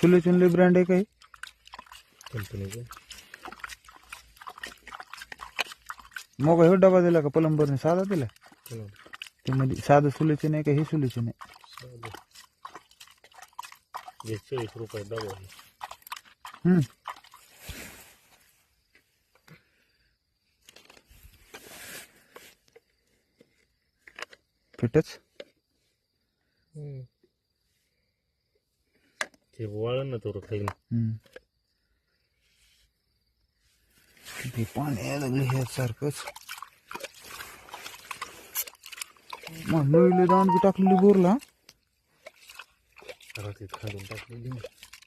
सुले ब्रँड आहे काही कंपनीचं मग हे डबा दिला का प्लंबरने साधा दिला हं. ते मध्ये साधं सुलेचे नाही का हे सुलेचे नाही साधं. हे 40 रुपये डबा आहे. फिटच ते वाळण ना थोडं खाईन ते पाणी यायला लागलं ह्या सारखंच मग नवीन जाऊन बी टाकलेली बोरला रात्रीत खालून टाकलेली